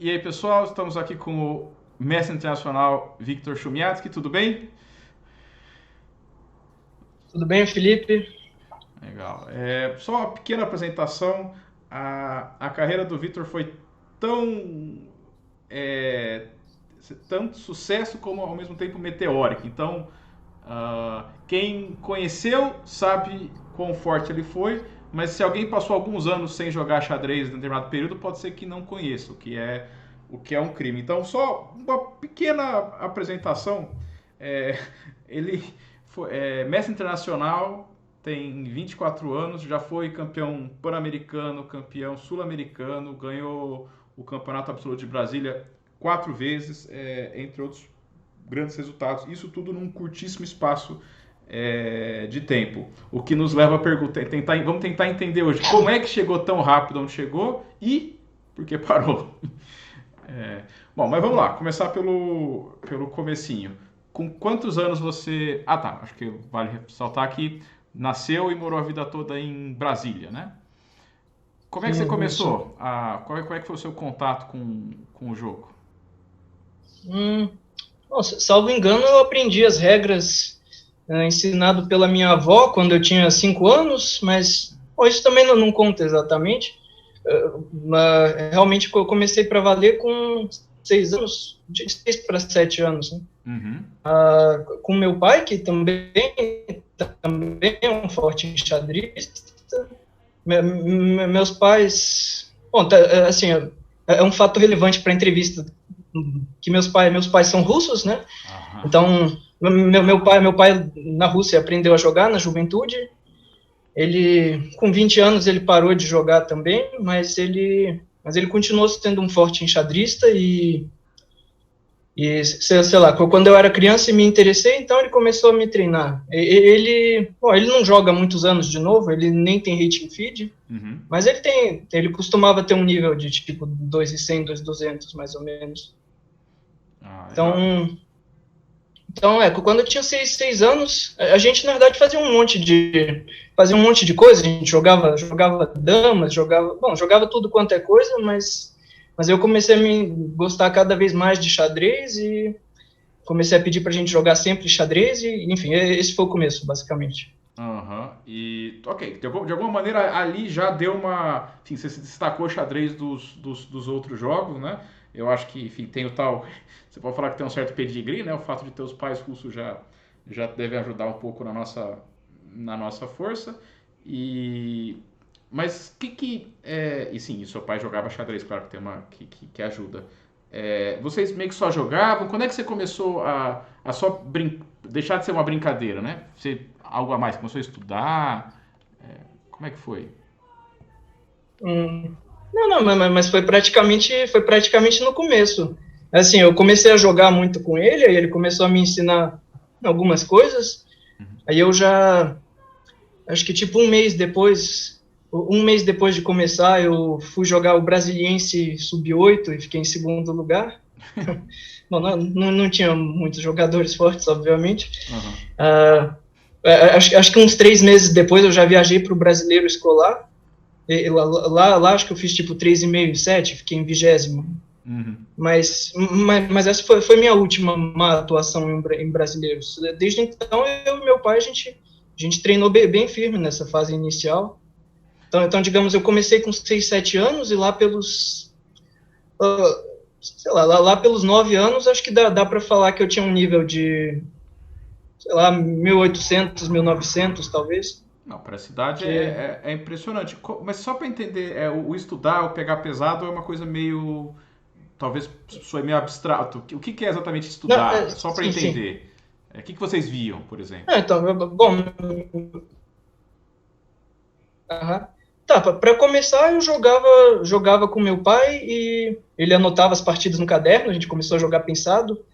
E aí, pessoal, estamos aqui com o mestre internacional Victor Shumiatsky, tudo bem? Tudo bem, Felipe? Legal. Só uma pequena apresentação. A carreira do Victor foi tão, é, tanto sucesso como ao mesmo tempo meteórica. Então, quem conheceu sabe quão forte ele foi, mas se alguém passou alguns anos sem jogar xadrez em determinado período, pode ser que não conheça, o que é um crime. Então, só uma pequena apresentação. É, ele foi mestre internacional, tem 24 anos, já foi campeão pan-americano, campeão sul-americano, ganhou o Campeonato Absoluto de Brasília 4 vezes, entre outros grandes resultados. Isso tudo num curtíssimo espaço de tempo. O que nos leva a perguntar, vamos tentar entender hoje como é que chegou tão rápido onde chegou e por que parou. Bom, mas vamos lá, começar pelo comecinho. Com quantos anos você... Ah, tá, acho que vale ressaltar que nasceu e morou a vida toda em Brasília, né? Como é que você Sim, isso. começou? Como é que foi o seu contato com o jogo? Hum, Bom, salvo engano, eu aprendi as regras ensinado pela minha avó quando eu tinha 5 anos, mas bom, isso também não conta exatamente. Mas, realmente eu comecei para valer com 6 anos, de 6 para 7 anos, né? Uhum. Com meu pai, que também é um forte enxadrista. Meus pais, bom, assim, é um fato relevante para a entrevista que meus pais são russos, né? Aham. Então, meu pai na Rússia aprendeu a jogar na juventude. Ele, com 20 anos, ele parou de jogar também, mas ele continuou sendo um forte enxadrista e sei lá, quando eu era criança e me interessei, então ele começou a me treinar. Ele não joga há muitos anos de novo, ele nem tem rating feed, Uhum. mas ele costumava ter um nível de tipo 2.100, 2.200 mais ou menos. Ah, legal. Então, quando eu tinha 6 anos, a gente, na verdade, fazia um monte de coisa. A gente jogava damas, jogava tudo quanto é coisa, mas eu comecei a me gostar cada vez mais de xadrez e comecei a pedir pra gente jogar sempre xadrez e, enfim, esse foi o começo, basicamente. Aham. E, ok, de alguma maneira ali já deu uma. Enfim, você se destacou xadrez dos outros jogos, né? Eu acho que, enfim, tem o tal. Você pode falar que tem um certo pedigree, né? O fato de ter os pais russos já deve ajudar um pouco na nossa força. E. Mas e sim, e seu pai jogava xadrez, claro que tem uma. Que ajuda. Vocês meio que só jogavam? Quando é que você começou a só deixar de ser uma brincadeira, né? Algo a mais, começou a estudar? Como é que foi? Hum, não, não, mas foi praticamente no começo. Assim, eu comecei a jogar muito com ele, aí ele começou a me ensinar algumas coisas, aí eu já, acho que tipo um mês depois de começar, eu fui jogar o Brasiliense Sub-8 e fiquei em segundo lugar. Bom, não tinha muitos jogadores fortes, obviamente. Aham. Ah, acho que uns 3 meses depois eu já viajei para o Brasileiro Escolar. E lá acho que eu fiz tipo 3,5 e 7, fiquei em 20º. Uhum. Mas essa foi minha última má atuação em brasileiros. Desde então, eu e meu pai, a gente treinou bem firme nessa fase inicial. Então, digamos, eu comecei com 6, 7 anos e lá pelos, sei lá pelos 9 anos, acho que dá para falar que eu tinha um nível de, sei lá, 1.800, 1.900, talvez. Não, para a cidade Que, é impressionante. Mas só para entender, o estudar, o pegar pesado é uma coisa meio. Talvez soe meio abstrato. O que é exatamente não, estudar? Só para sim, sim. entender. O que vocês viam, por exemplo? Então, bom, aham. Tá, para começar eu jogava com meu pai e ele anotava as partidas no caderno, a gente começou a jogar pensado.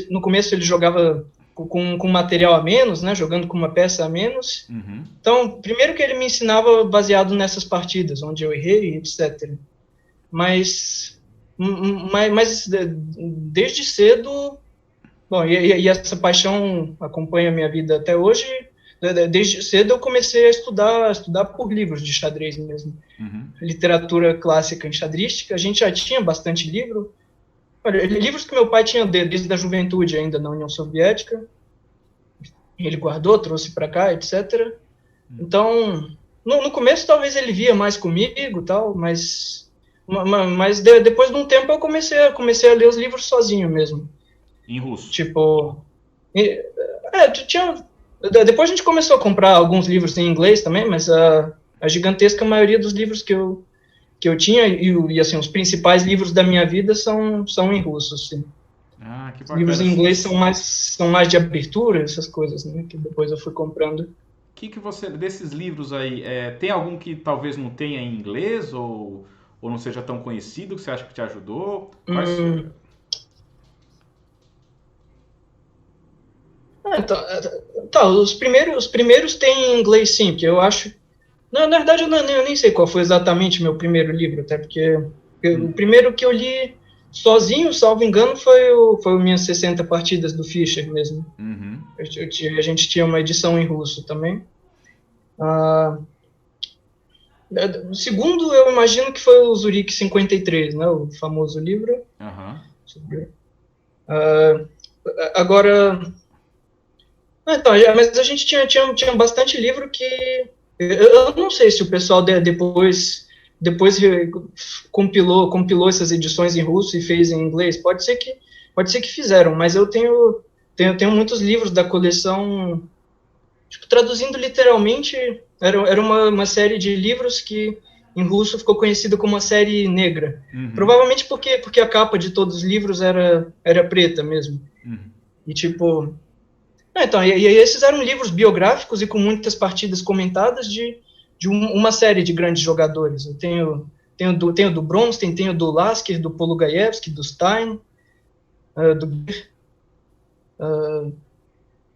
No começo ele jogava com material a menos, né, jogando com uma peça a menos. Uhum. Então, primeiro que ele me ensinava baseado nessas partidas, onde eu errei, etc. Mas, mas desde cedo, bom, e essa paixão acompanha a minha vida até hoje. Desde cedo eu comecei a estudar por livros de xadrez mesmo. Uhum. Literatura clássica enxadrística, a gente já tinha bastante livro, Olha, livros que meu pai tinha desde a juventude ainda na União Soviética, ele guardou, trouxe para cá, etc. Então, no começo talvez ele via mais comigo, tal, mas depois de um tempo eu comecei a ler os livros sozinho mesmo. Em russo. Tipo, tinha, depois a gente começou a comprar alguns livros em inglês também, mas a gigantesca maioria dos livros que eu tinha e assim, os principais livros da minha vida são em russo, assim. Ah, que Os livros bacana. em inglês são mais de abertura, essas coisas, né, que depois eu fui comprando. Que você, desses livros aí, tem algum que talvez não tenha em inglês ou não seja tão conhecido que você acha que te ajudou? Quais? Hum, então, tá, os primeiros têm em inglês sim, porque eu acho. Não, na verdade, eu nem sei qual foi exatamente meu primeiro livro, até porque o primeiro que eu li sozinho, salvo engano, foi o Minhas 60 Partidas do Fischer mesmo. Uhum. A gente tinha uma edição em russo também. Ah, o segundo, eu imagino que foi o Zurique 53, né, o famoso livro. Aham. Ah, agora, então, mas a gente tinha bastante livro que eu não sei se o pessoal depois compilou essas edições em russo e fez em inglês. Pode ser que fizeram, mas eu tenho muitos livros da coleção, tipo, traduzindo literalmente, era uma série de livros que em russo ficou conhecida como a série negra. Uhum. Provavelmente porque a capa de todos os livros era preta mesmo. Uhum. E tipo, então, e esses eram livros biográficos e com muitas partidas comentadas de uma série de grandes jogadores. Eu tenho do Bronstein, tenho do Lasker, do Polugaevski, do Stein, do...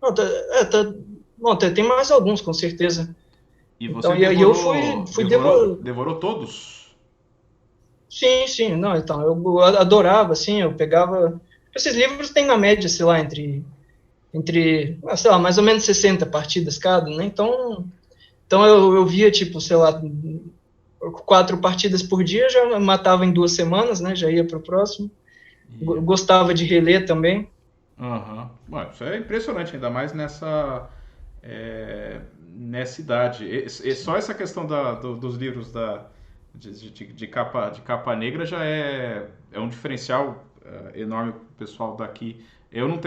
Não, bom, tem mais alguns, com certeza. E você Então, e aí eu fui devorou todos? Sim, sim, não, então, eu adorava, assim, eu pegava... Esses livros têm na média, sei lá, sei lá, mais ou menos 60 partidas cada, né? Então eu via, tipo, sei lá, 4 partidas por dia, já matava em 2 semanas, né? Já ia para o próximo. E... Gostava de reler também. Uhum. Bom, isso é impressionante, ainda mais nessa idade. E só essa questão dos livros de capa negra já é um diferencial enorme para o pessoal daqui. Eu não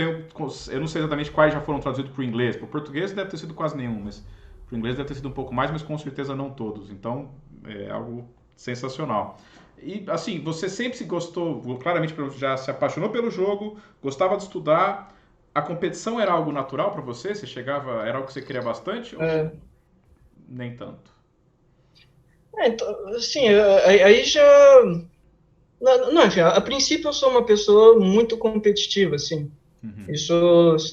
sei exatamente quais já foram traduzidos para o inglês. Para o português deve ter sido quase nenhum, mas para o inglês deve ter sido um pouco mais, mas com certeza não todos. Então é algo sensacional. E assim, você sempre se gostou, claramente já se apaixonou pelo jogo, gostava de estudar. A competição era algo natural para você? Era algo que você queria bastante ou É, nem tanto? então, assim, aí já... Não, enfim, a princípio eu sou uma pessoa muito competitiva, assim. Uhum. Isso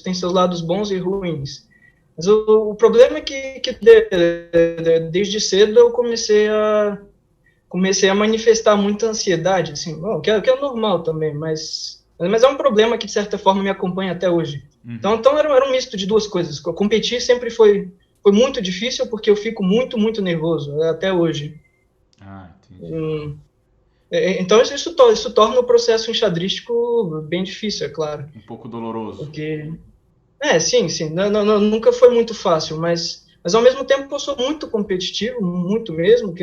tem seus lados bons e ruins. Mas o problema é que desde cedo eu comecei a manifestar muita ansiedade, assim, bom, que é normal também, mas é um problema que, de certa forma, me acompanha até hoje. Então, Uhum. então era um misto de duas coisas. Competir sempre foi muito difícil, porque eu fico muito, muito nervoso, até hoje. Ah, entendi. Hum, então, isso torna o processo enxadrístico bem difícil, é claro. Um pouco doloroso. Porque sim, sim. Não, não, nunca foi muito fácil, mas ao mesmo tempo eu sou muito competitivo, muito mesmo,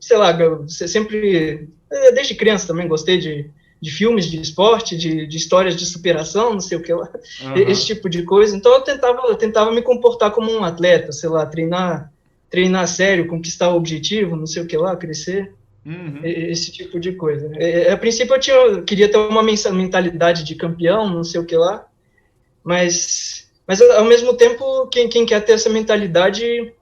sei lá, eu sempre, desde criança também gostei de filmes de esporte, de histórias de superação, não sei o que lá, esse Aham. tipo de coisa. Então eu tentava me comportar como um atleta, sei lá, treinar sério, conquistar o objetivo, não sei o que lá, crescer, Uhum. esse tipo de coisa. A princípio eu queria ter uma mentalidade de campeão, não sei o que lá, mas ao mesmo tempo, quem quer ter essa mentalidade,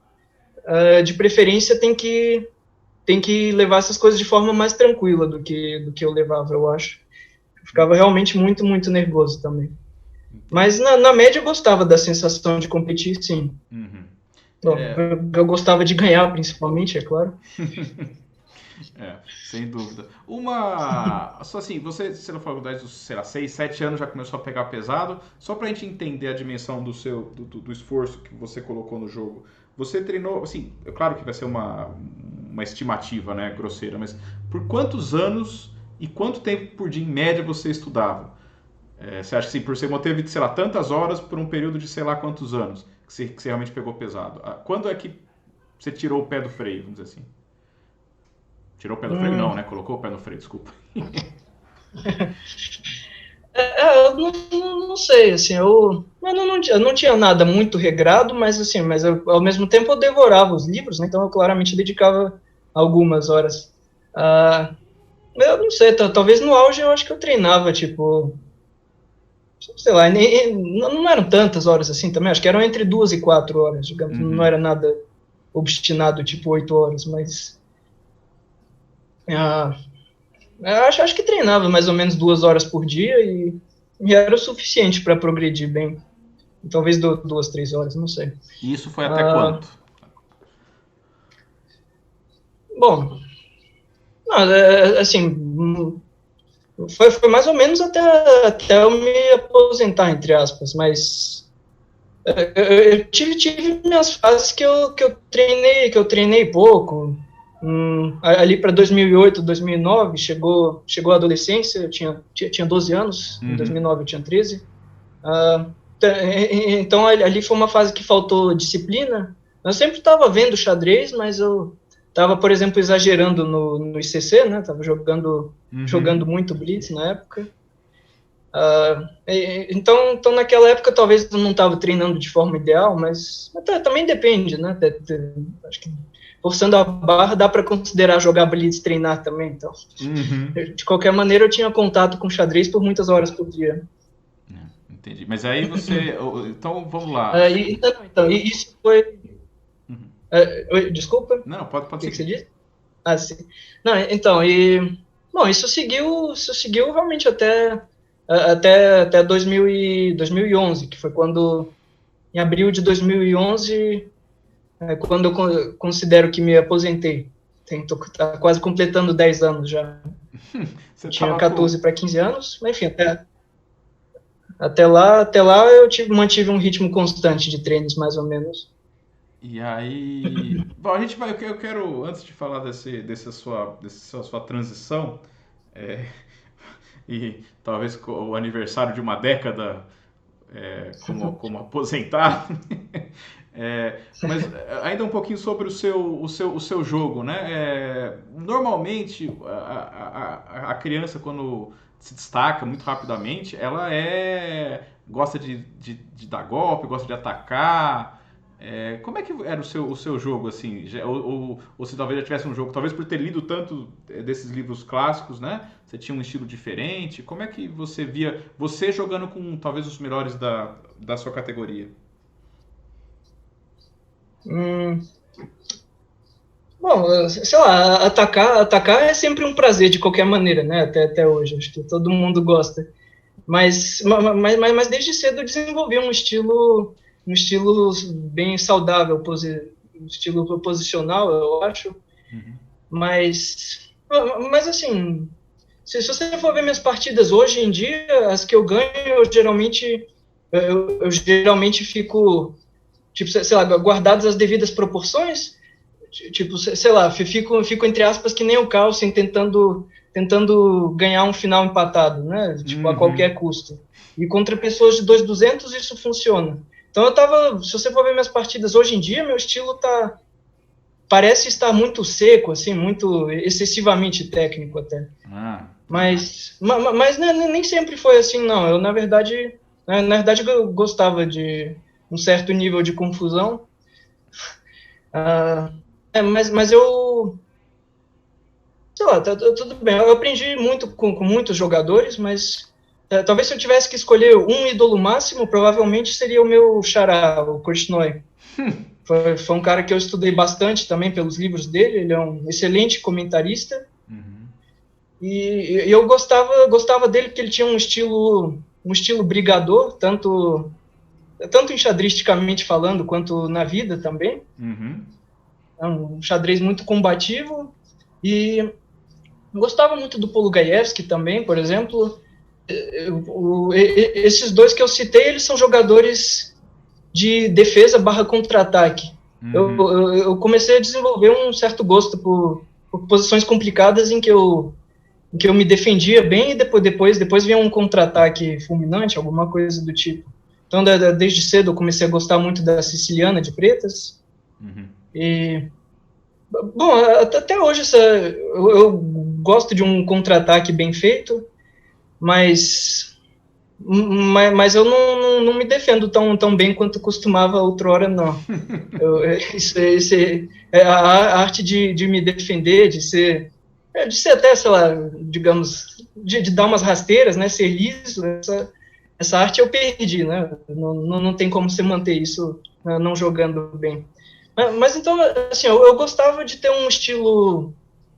de preferência, tem que levar essas coisas de forma mais tranquila do que eu levava, eu acho. Eu ficava realmente muito, muito nervoso também. Entendi. Mas na média eu gostava da sensação de competir, sim. Uhum. Bom, É, eu gostava de ganhar, principalmente, é claro. sem dúvida. Só assim, você na faculdade dos, sei lá, 6, 7 anos já começou a pegar pesado. Só pra gente entender a dimensão do esforço que você colocou no jogo. Você treinou, assim, é claro que vai ser uma estimativa, né, grosseira, mas por quantos anos E quanto tempo por dia, em média, você estudava? Você acha que sim, por você manteve, sei lá, tantas horas por um período de sei lá quantos anos, que você realmente pegou pesado? Quando é que você tirou o pé do freio, vamos dizer assim? Tirou o pé do freio? Não, Hum, né? Colocou o pé no freio, desculpa. eu não sei, assim, eu não tinha nada muito regrado, mas assim, ao mesmo tempo eu devorava os livros, né, então eu claramente dedicava algumas horas. Ah, eu não sei, talvez no auge eu acho que eu treinava, tipo, sei lá, não eram tantas horas assim também, acho que eram entre 2 e 4 horas, digamos, não Uhum. era nada obstinado, tipo 8 horas, mas ah, eu acho que treinava mais ou menos 2 horas por dia e era o suficiente para progredir bem. Talvez 2, 3 horas, não sei. E isso foi até Ah, quanto? bom, não, assim, foi mais ou menos até eu me aposentar, entre aspas, mas eu tive minhas fases que eu treinei pouco. Ali para 2008, 2009, chegou a adolescência, eu tinha 12 anos, em Uhum. 2009 eu tinha 13. Ah, então ali foi uma fase que faltou disciplina. Eu sempre estava vendo xadrez, mas eu estava, por exemplo, exagerando no ICC, né? Tava jogando Uhum. muito Blitz na época. Então naquela época talvez eu não estava treinando de forma ideal, mas também depende, né? Acho que forçando a barra dá para considerar jogar Blitz treinar também. Então, Uhum. de qualquer maneira, eu tinha contato com xadrez por muitas horas por dia. Entendi. Mas aí você. Então vamos lá. Isso foi. Uhum. Desculpa, o Não, pode que você seguir. disse? Ah, sim. Não, então, bom, isso seguiu realmente até 2011, que foi quando, em abril de 2011, quando eu considero que me aposentei. Tá quase completando 10 anos já. Você Tinha tava com. 14 para 15 anos, mas enfim, até lá eu mantive um ritmo constante de treinos, mais ou menos. E aí. Bom, a gente vai. Eu quero, antes de falar dessa sua transição, é, e talvez o aniversário de uma década como aposentado. Mas ainda um pouquinho sobre o seu jogo, né? Normalmente a criança quando se destaca muito rapidamente, ela gosta de dar golpe, gosta de atacar. Como é que era o seu jogo assim? Ou se talvez já tivesse um jogo, talvez por ter lido tanto desses livros clássicos, né? Você tinha um estilo diferente. Como é que você via você jogando com talvez os melhores da sua categoria? Hum, Bom, sei lá, atacar é sempre um prazer de qualquer maneira, né? Até hoje, acho que todo mundo gosta. Mas desde cedo eu desenvolvi um estilo bem saudável, um estilo posicional, eu acho. Uhum. Mas assim, se você for ver minhas partidas hoje em dia, as que eu ganho, eu geralmente fico, tipo, sei lá, guardadas as devidas proporções, tipo, sei lá, fico entre aspas que nem o Carlsen tentando ganhar um final empatado, né? Tipo, a Uhum. qualquer custo. E contra pessoas de 2.200 isso funciona. Então se você for ver minhas partidas hoje em dia, meu estilo parece estar muito seco, assim, muito excessivamente técnico até. Ah, entendi. Mas nem sempre foi assim, não. Na verdade eu gostava de um certo nível de confusão. Ah, mas eu, sei lá, tudo bem. Eu aprendi muito com muitos jogadores, mas talvez se eu tivesse que escolher um ídolo máximo, provavelmente seria o meu xará, o Korchnoi. Foi um cara que eu estudei bastante também pelos livros dele. Ele é um excelente comentarista. Uhum. E eu gostava dele porque ele tinha um estilo brigador, tanto enxadristicamente falando, quanto na vida também. Uhum. É um xadrez muito combativo. E gostava muito do Polugaevski também, por exemplo. Esses dois que eu citei, eles são jogadores de defesa barra contra-ataque. Eu, Uhum. eu, eu comecei a desenvolver um certo gosto por posições complicadas em que em que eu me defendia bem e depois vinha um contra-ataque fulminante, alguma coisa do tipo. Então, desde cedo eu comecei a gostar muito da Siciliana de Pretas. Uhum. E, bom, até hoje eu gosto de um contra-ataque bem feito, mas eu não me defendo tão bem quanto costumava outrora, não. A arte de me defender, de ser até, sei lá, digamos, de dar umas rasteiras, né, ser liso, essa arte eu perdi, né, não tem como você manter isso, né, não jogando bem. Mas então, assim, eu gostava de ter um estilo,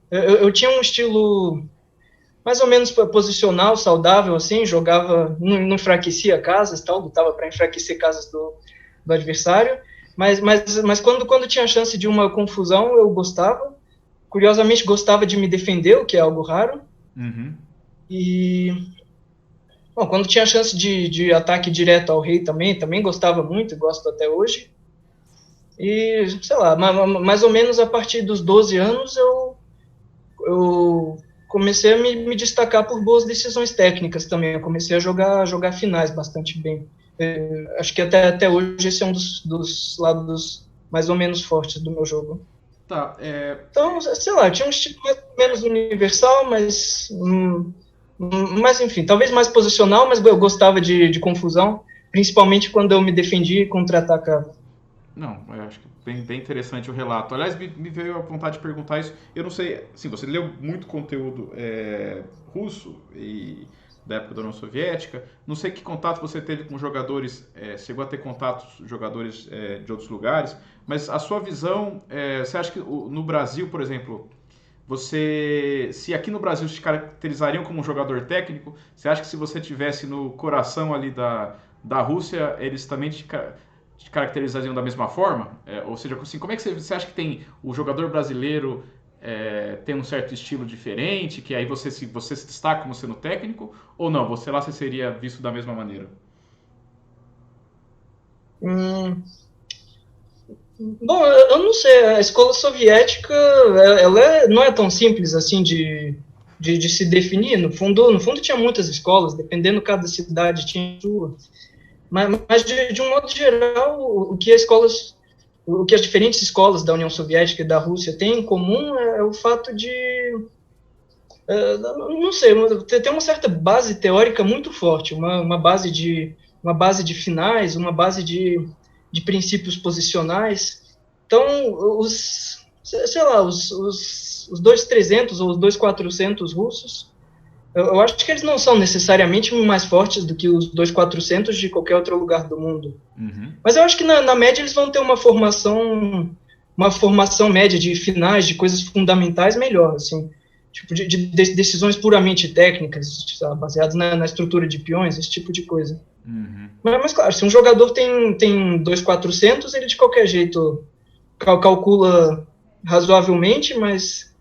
eu tinha um estilo mais ou menos posicional, saudável, assim, jogava, não enfraquecia casas, tal, lutava para enfraquecer casas do adversário, mas quando tinha chance de uma confusão, eu gostava. Curiosamente, gostava de me defender, o que é algo raro. Uhum. E, bom, quando tinha chance de ataque direto ao rei também gostava muito, e gosto até hoje. E, sei lá, mais ou menos a partir dos 12 anos, eu comecei a me destacar por boas decisões técnicas também. Eu comecei a jogar finais bastante bem. Acho que até hoje esse é um dos lados mais ou menos fortes do meu jogo. Tá, Então, sei lá, tinha um estilo mais ou menos universal, mas enfim, talvez mais posicional, mas eu gostava de confusão, principalmente quando eu me defendia e contra-atacava. não, eu acho que bem interessante o relato. Aliás, me veio a vontade de perguntar isso. Eu não sei, assim, você leu muito conteúdo russo e da época da União Soviética. Não sei que contato você teve com jogadores, chegou a ter contatos com jogadores de outros lugares, mas a sua visão, você acha que no Brasil, por exemplo, se aqui no Brasil se caracterizariam como um jogador técnico, você acha que se você tivesse no coração ali da Rússia, eles também te caracterizariam da mesma forma? Ou seja, assim, como é que você acha que tem o jogador brasileiro tem um certo estilo diferente, que aí você se destaca como sendo técnico, ou não? Você seria visto da mesma maneira? Hum, Bom, eu não sei, a escola soviética, ela não é tão simples assim de se definir. No fundo tinha muitas escolas, dependendo cada cidade tinha sua. Mas de um modo geral, o que as diferentes escolas da União Soviética e da Rússia têm em comum é o fato de, não sei, ter uma certa base teórica muito forte, uma base de finais, uma base de princípios posicionais. Então, sei lá, os 2.300 ou os 2.400 russos, eu acho que eles não são necessariamente mais fortes do que os 2.400 de qualquer outro lugar do mundo. Uhum. Mas eu acho que na média eles vão ter uma formação média de finais, de coisas fundamentais melhor, assim, tipo de decisões puramente técnicas, sabe, baseadas na estrutura de peões, esse tipo de coisa. Uhum. Mas claro, se um jogador tem 2.400, ele de qualquer jeito calcula razoavelmente, mas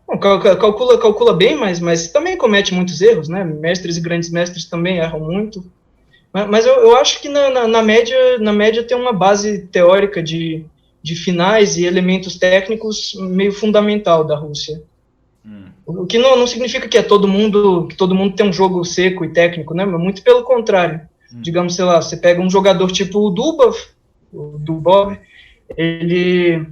bom, calcula bem, mas também comete muitos erros, né? Mestres e grandes mestres também erram muito. Mas eu acho que na média tem uma base teórica de finais e elementos técnicos meio fundamental da Rússia. O que não significa que todo mundo tem um jogo seco e técnico, né? Mas muito pelo contrário. Digamos, sei lá, você pega um jogador tipo o Dubov, ele,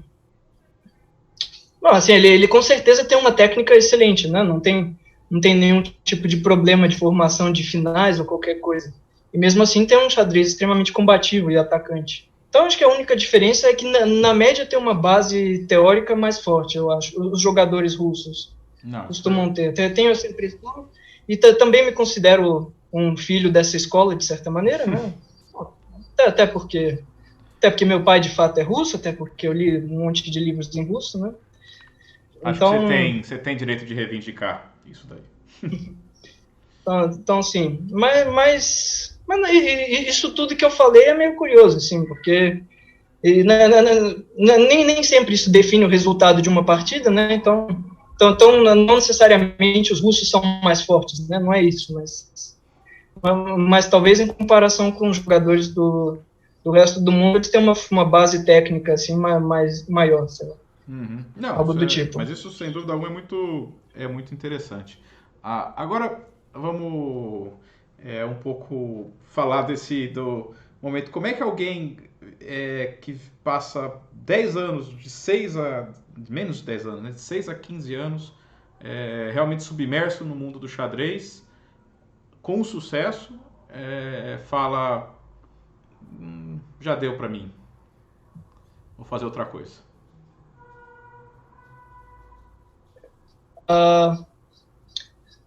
bom, assim, ele com certeza tem uma técnica excelente, né? Não tem nenhum tipo de problema de formação de finais ou qualquer coisa. E mesmo assim tem um xadrez extremamente combativo e atacante. Então acho que a única diferença é que na média tem uma base teórica mais forte, eu acho. Os jogadores russos Não, costumam ter. Tenho essa impressão. E também me considero um filho dessa escola, de certa maneira, né? Até porque meu pai de fato é russo, até porque eu li um monte de livros em russo, né? acho que Então, você tem direito de reivindicar isso daí. então sim. Mas isso tudo que eu falei é meio curioso, assim, porque nem sempre isso define o resultado de uma partida, né? Então não necessariamente os russos são mais fortes, né? Não é isso, mas talvez em comparação com os jogadores do resto do mundo, eles têm uma base técnica assim maior, sei lá, Uhum. Não, algo do tipo. mas isso sem dúvida alguma é muito interessante. Agora vamos um pouco falar do momento. Como é que alguém que passa 10 anos, menos de 10 anos, né? De 6 a 15 anos, realmente submerso no mundo do xadrez, com sucesso, fala: já deu para mim, vou fazer outra coisa.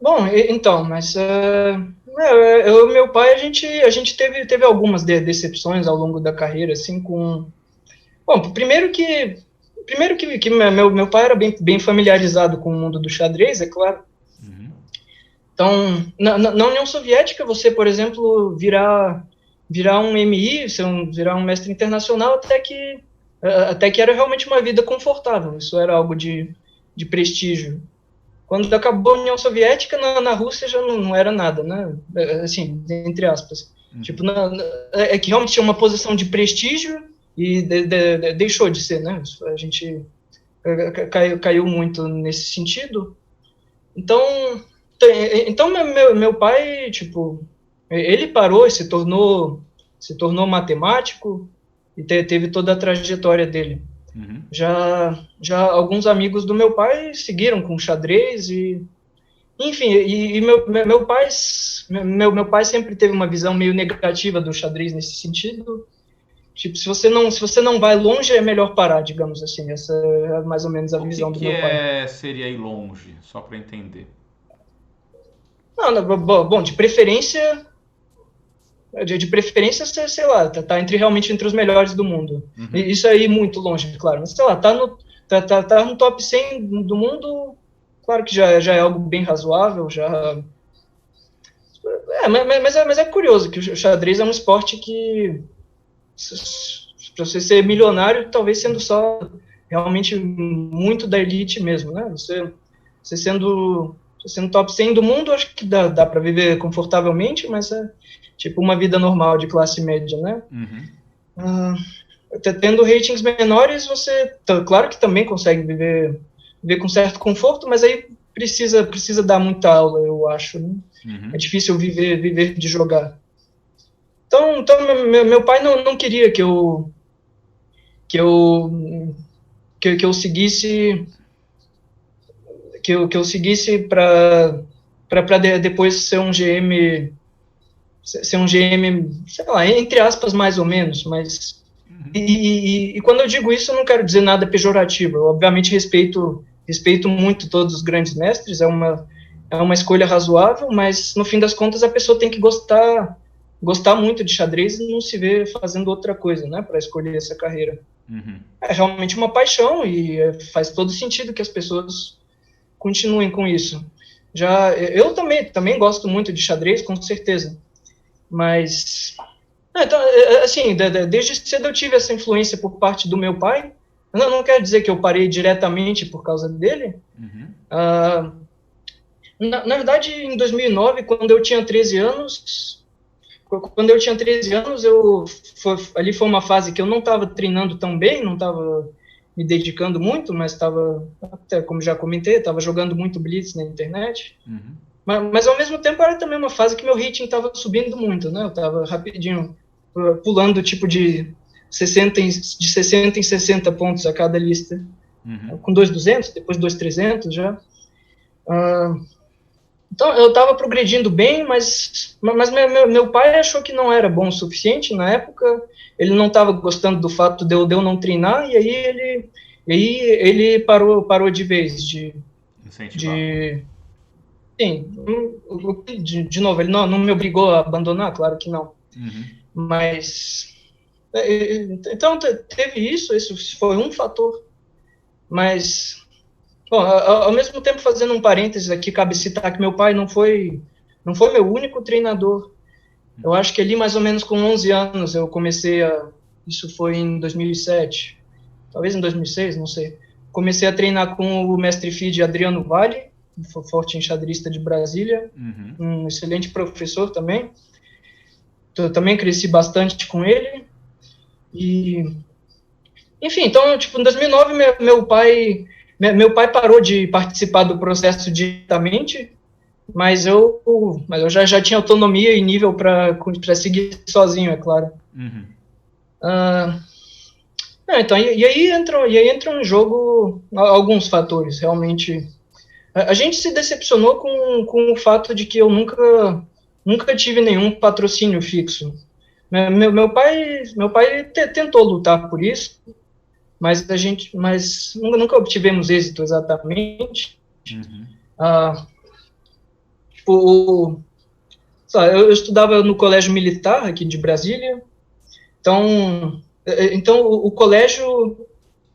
Bom, então, mas meu pai, a gente teve algumas decepções ao longo da carreira, assim, com... Bom, primeiro que meu pai era bem familiarizado com o mundo do xadrez, é claro. Uhum. Então, na União Soviética, você, por exemplo, virar um MI, virar um mestre internacional, até que era realmente uma vida confortável, isso era algo de prestígio. Quando acabou a União Soviética, na Rússia já não era nada, né? Assim, entre aspas. Uhum. Tipo, é que realmente tinha uma posição de prestígio e deixou de ser, né? A gente caiu muito nesse sentido. Então meu pai, tipo, ele parou e se tornou matemático e teve toda a trajetória dele. Uhum. Já alguns amigos do meu pai seguiram com xadrez enfim, e meu pai sempre teve uma visão meio negativa do xadrez nesse sentido. Tipo, se você não vai longe, é melhor parar, digamos assim. Essa é mais ou menos a visão do meu pai. Seria ir longe, só para entender? Bom, de preferência, sei lá, tá realmente entre os melhores do mundo. Uhum. Isso aí muito longe, claro. Mas sei lá, tá no top 100 do mundo, claro que já é algo bem razoável, já... Mas é curioso que o xadrez é um esporte que, para você ser milionário, talvez sendo só realmente muito da elite mesmo, né? Você sendo top 100 do mundo, acho que dá para viver confortavelmente, mas é tipo uma vida normal de classe média, né? Uhum. Tendo ratings menores, você, claro que também consegue viver com certo conforto, mas aí precisa dar muita aula, eu acho, né? Uhum. É difícil viver de jogar. Então meu pai não queria que eu seguisse para depois ser um GM, sei lá, entre aspas, mais ou menos, mas... Uhum. E quando eu digo isso, eu não quero dizer nada pejorativo. Eu, obviamente, respeito muito todos os grandes mestres, é uma escolha razoável, mas, no fim das contas, a pessoa tem que gostar muito de xadrez e não se ver fazendo outra coisa, né, para escolher essa carreira. Uhum. É realmente uma paixão e faz todo sentido que as pessoas continuem com isso. Eu também gosto muito de xadrez, com certeza, mas... Então, assim, desde cedo eu tive essa influência por parte do meu pai. Não quer dizer que eu parei diretamente por causa dele. Uhum. Na verdade, em 2009, quando eu tinha 13 anos, ali foi uma fase que eu não estava treinando tão bem, não estava me dedicando muito, mas estava, até como já comentei, estava jogando muito Blitz na internet. Uhum. Mas ao mesmo tempo era também uma fase que meu rating estava subindo muito, né? Eu estava rapidinho pulando tipo de 60 em 60 pontos a cada lista. Uhum. Com 2.200, depois 2.300 já. Então eu estava progredindo bem, mas meu pai achou que não era bom o suficiente na época. Ele não estava gostando do fato de eu não treinar, e aí ele parou de vez de incentivar. Sim, de novo, ele não me obrigou a abandonar, claro que não. Uhum. Mas, então, teve isso foi um fator. Mas, bom, ao mesmo tempo, fazendo um parênteses aqui, cabe citar que meu pai não foi meu único treinador. Eu acho que ali, mais ou menos com 11 anos, eu comecei isso foi em 2007, talvez em 2006, não sei. Comecei a treinar com o mestre FIDE Adriano Vale, forte enxadrista de Brasília, Uhum. um excelente professor também. Eu também cresci bastante com ele. E, enfim, então, tipo, em 2009, meu pai parou de participar do processo diretamente, mas eu já tinha autonomia e nível para seguir sozinho, é claro. Uhum. Então, e aí entram em jogo alguns fatores, realmente. A gente se decepcionou com o fato de que eu nunca tive nenhum patrocínio fixo. Meu pai tentou lutar por isso, mas nunca obtivemos êxito exatamente. Uhum. Tipo, eu estudava no colégio militar aqui de Brasília, então o colégio,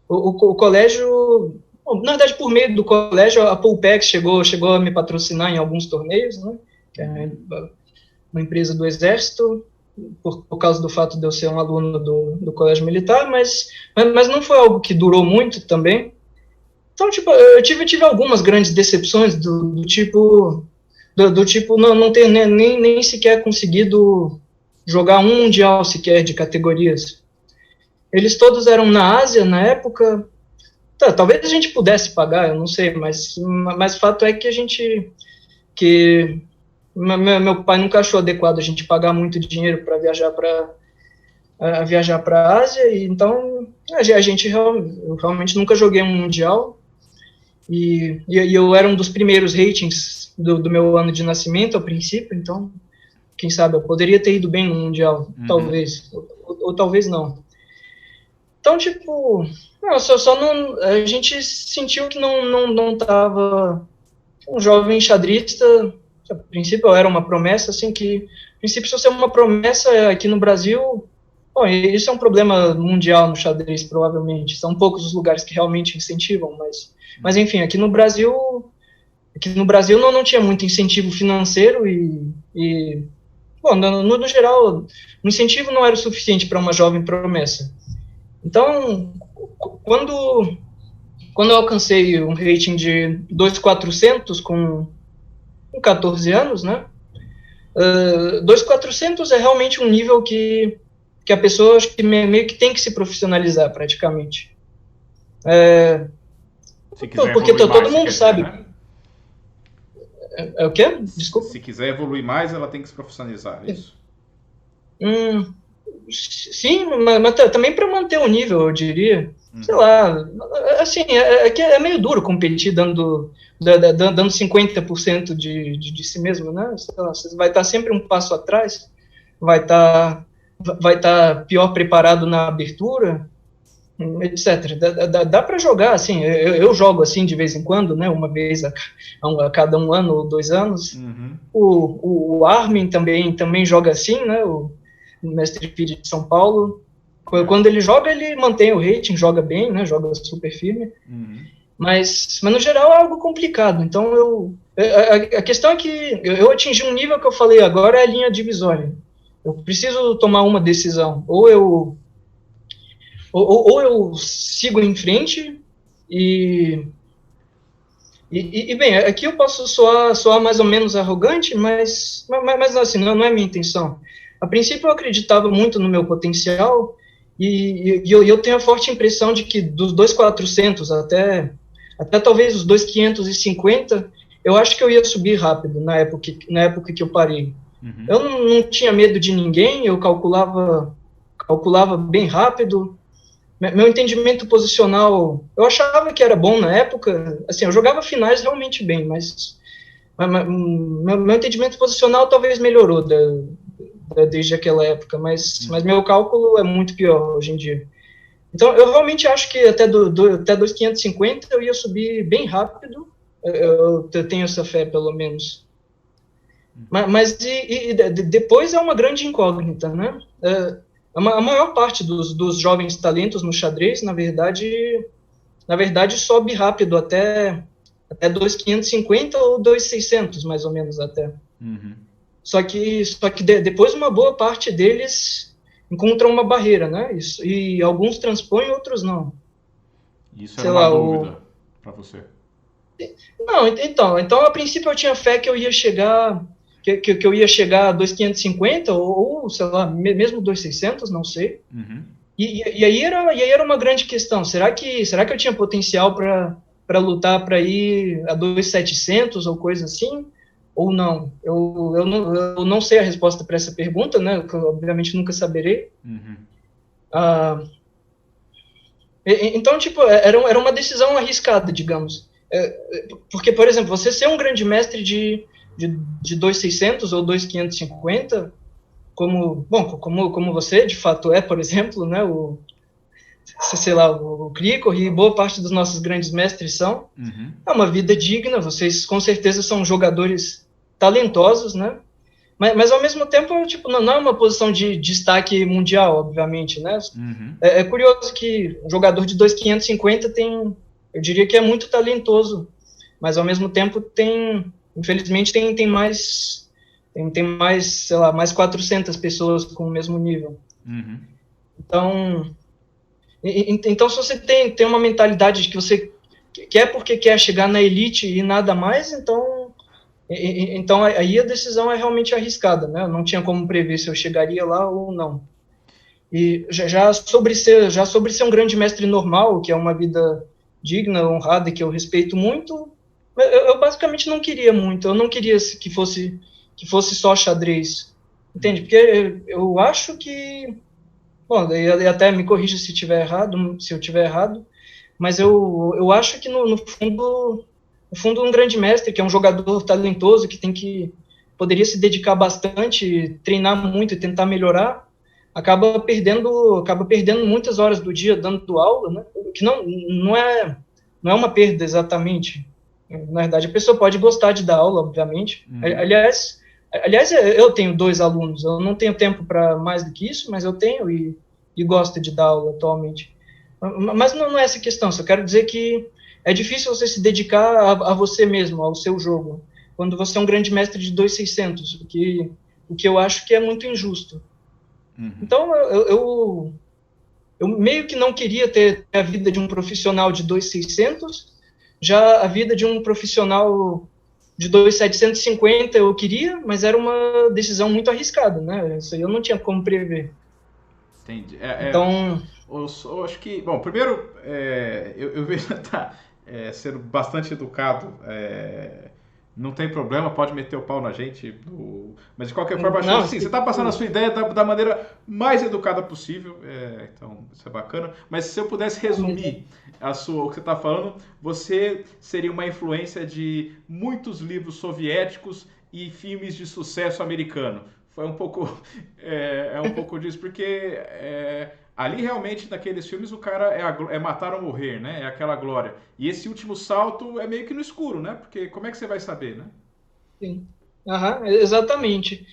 o colégio, bom, na verdade, por meio do colégio, a Pulpex chegou a me patrocinar em alguns torneios, né? Que é uma empresa do Exército, por causa do fato de eu ser um aluno do colégio militar, mas não foi algo que durou muito também. Então, tipo, eu tive algumas grandes decepções do tipo não ter nem sequer conseguido jogar um mundial sequer de categorias. Eles todos eram na Ásia na época. Talvez a gente pudesse pagar, eu não sei, mas fato é que meu pai nunca achou adequado a gente pagar muito dinheiro para viajar para a Ásia, e então eu realmente nunca joguei um mundial. E eu era um dos primeiros ratings do meu ano de nascimento, ao princípio, então, quem sabe, eu poderia ter ido bem no Mundial, talvez, ou talvez não. Então, tipo, só não, a gente sentiu que não tava um jovem xadrista. A princípio eu era uma promessa, assim, que, a princípio, se você é uma promessa aqui no Brasil, bom, isso é um problema mundial no xadrez, provavelmente, são poucos os lugares que realmente incentivam, mas enfim, aqui no Brasil não tinha muito incentivo financeiro bom, no geral, o incentivo não era o suficiente para uma jovem promessa. Então, quando eu alcancei um rating de 2.400 com 14 anos, né? 2.400 é realmente um nível que a pessoa, acho que meio que tem que se profissionalizar, praticamente. Porque todo mundo sabe. Né? É o quê? Desculpa. Se quiser evoluir mais, ela tem que se profissionalizar, é isso? Sim, mas também para manter o nível, eu diria. Sei lá, assim, é meio duro competir dando 50% de si mesmo, né? Sei lá, você vai estar sempre um passo atrás, vai estar pior preparado na abertura, etc. Dá para jogar, assim, eu jogo assim de vez em quando, né? Uma vez a cada 1 ano ou 2 anos. O Armin também joga assim, né? O mestre Pide de São Paulo. Quando ele joga, ele mantém o rating, joga bem, né? Joga super firme. Mas no geral é algo complicado. Então a questão é que eu atingi um nível que eu falei agora é a linha divisória. Eu preciso tomar uma decisão. Ou eu sigo em frente e bem, aqui eu posso soar mais ou menos arrogante, mas assim, não é minha intenção. A princípio eu acreditava muito no meu potencial e eu tenho a forte impressão de que dos 2.400 até talvez os 2.550, eu acho que eu ia subir rápido na época que eu parei. Eu não tinha medo de ninguém, eu calculava bem rápido. Meu entendimento posicional, eu achava que era bom na época, assim, eu jogava finais realmente bem, mas meu entendimento posicional talvez melhorou desde aquela época, mas meu cálculo é muito pior hoje em dia. Então, eu realmente acho que até 2.550 eu ia subir bem rápido, eu tenho essa fé, pelo menos. Mas depois é uma grande incógnita, né? A maior parte dos jovens talentos no xadrez, na verdade sobe rápido até 2.550 ou 2.600, mais ou menos, até. Só que depois uma boa parte deles encontram uma barreira, né? E alguns transpõem, outros não. Isso era uma dúvida para você? Não, então a princípio eu tinha fé que eu ia chegar que eu ia chegar a 2.550 ou sei lá, mesmo 2.600, não sei. E aí era uma grande questão. Será que eu tinha potencial para lutar para ir a 2.700 ou coisa assim? ou não? Eu não sei a resposta para essa pergunta, né? Que eu, obviamente, nunca saberei. Uhum. Ah, então, tipo, era uma decisão arriscada, digamos. Porque, por exemplo, você ser um grande mestre de 2.600 ou 2.550, como você, de fato, é, por exemplo, né? Sei lá, o Krikor e boa parte dos nossos grandes mestres são. Uhum. É uma vida digna, vocês com certeza são jogadores talentosos, né? Mas ao mesmo tempo, tipo, não é uma posição de destaque mundial, obviamente, né? Uhum. É curioso que um jogador de 2.550 tem, eu diria que é muito talentoso, mas ao mesmo tempo infelizmente tem mais, sei lá, mais 400 pessoas com o mesmo nível. Uhum. Então, então se você tem uma mentalidade de que você quer porque quer chegar na elite e nada mais, então aí a decisão é realmente arriscada, né? Não tinha como prever se eu chegaria lá ou não. E já sobre ser um grande mestre normal, que é uma vida digna, honrada, que eu respeito muito, eu basicamente não queria muito. Eu não queria que fosse só xadrez, entende? Porque eu acho que, bom, e até me corrija se tiver errado, se eu tiver errado, mas eu acho que no fundo um grande mestre, que é um jogador talentoso, que poderia se dedicar bastante, treinar muito e tentar melhorar, acaba perdendo muitas horas do dia dando aula, né? Que não é uma perda exatamente. Na verdade, a pessoa pode gostar de dar aula, obviamente. Uhum. Aliás, eu tenho 2 alunos. Eu não tenho tempo para mais do que isso, mas eu tenho e gosto de dar aula atualmente. Mas não é essa a questão. Só quero dizer que é difícil você se dedicar a você mesmo, ao seu jogo, quando você é um grande mestre de 2.600, o que eu acho que é muito injusto. Uhum. Então, eu meio que não queria ter a vida de um profissional de 2.600, já a vida de um profissional de 2.750 eu queria, mas era uma decisão muito arriscada, né? Isso aí eu não tinha como prever. Entendi. Então, Eu acho que, bom, primeiro, eu vejo tá, sendo bastante educado. Não tem problema, pode meter o pau na gente. Mas de qualquer forma, acho que não, sim, você está passando a sua ideia da maneira mais educada possível. Então, isso é bacana. Mas se eu pudesse resumir o que você está falando, você seria uma influência de muitos livros soviéticos e filmes de sucesso americano. Foi um pouco, é um pouco disso, porque ali realmente naqueles filmes o cara é matar ou morrer, né? É aquela glória. E esse último salto é meio que no escuro, né? Porque como é que você vai saber, né? sim. Aham, exatamente.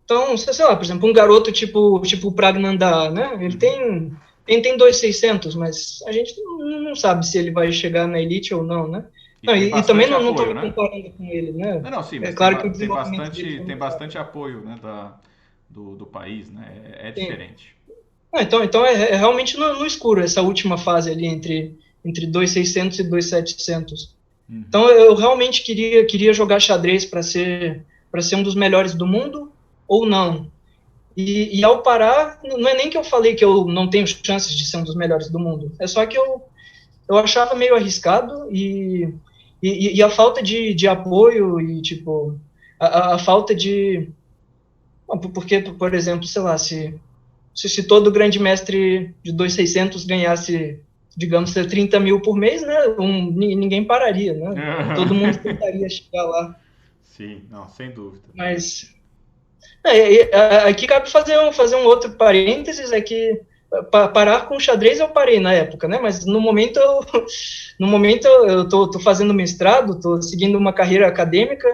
Então, sei lá, por exemplo, um garoto tipo o Pragnandar, né? Ele Uhum. tem 2.600, mas a gente não sabe se ele vai chegar na elite ou não, né? E Não, tem e também bastante não estou apoio, me né? comparando com ele, né? Não, não, sim, É mas claro que o desenvolvimento dele foi tem muito bastante rápido. apoio, né, do país, né? É Sim. diferente. Ah, então é realmente no escuro essa última fase ali entre 2.600 e 2.700. Uhum. Então eu realmente queria jogar xadrez para ser um dos melhores do mundo ou não. E ao parar, não é nem que eu falei que eu não tenho chances de ser um dos melhores do mundo. É só que eu achava meio arriscado e a falta de apoio e, tipo, a falta de... Bom, porque, por exemplo, sei lá, se todo grande mestre de 2.600 ganhasse, digamos, 30 mil por mês, né, ninguém pararia, né? Todo mundo tentaria chegar lá. Sim, não, sem dúvida. Mas aqui cabe fazer um outro parênteses, é que parar com xadrez eu parei na época, né? Mas no momento no momento eu tô fazendo mestrado, tô seguindo uma carreira acadêmica,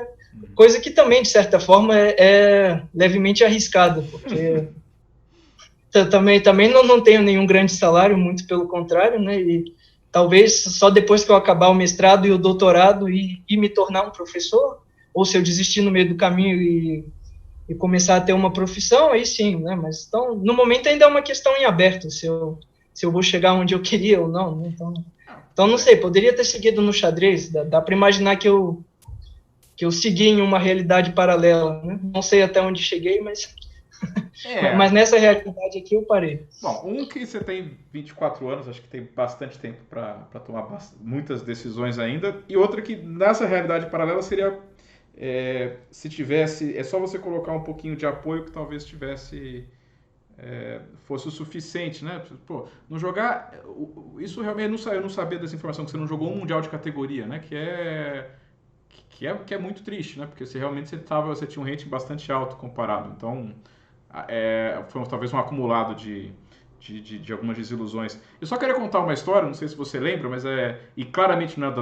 coisa que também, de certa forma, é levemente arriscada, porque também não tenho nenhum grande salário, muito pelo contrário, né? E talvez só depois que eu acabar o mestrado e o doutorado e me tornar um professor, ou se eu desistir no meio do caminho e começar a ter uma profissão, aí sim, né? Mas então, no momento ainda é uma questão em aberto, se eu vou chegar onde eu queria ou não, né? Ah, Então não pois é. sei, poderia ter seguido no xadrez, dá para imaginar que eu segui em uma realidade paralela, né? Não sei até onde cheguei, mas É, nessa realidade aqui eu parei. bom, que você tem 24 anos, acho que tem bastante tempo para tomar muitas decisões ainda, e outra que nessa realidade paralela seria se tivesse, é só você colocar um pouquinho de apoio que talvez fosse o suficiente, né? Pô, não jogar, isso realmente eu não sabia dessa informação que você não jogou um mundial de categoria, né? Que é muito triste, né? Porque você tinha um rating bastante alto comparado. Então, foi talvez um acumulado de algumas desilusões. Eu só queria contar uma história, não sei se você lembra, mas e claramente não é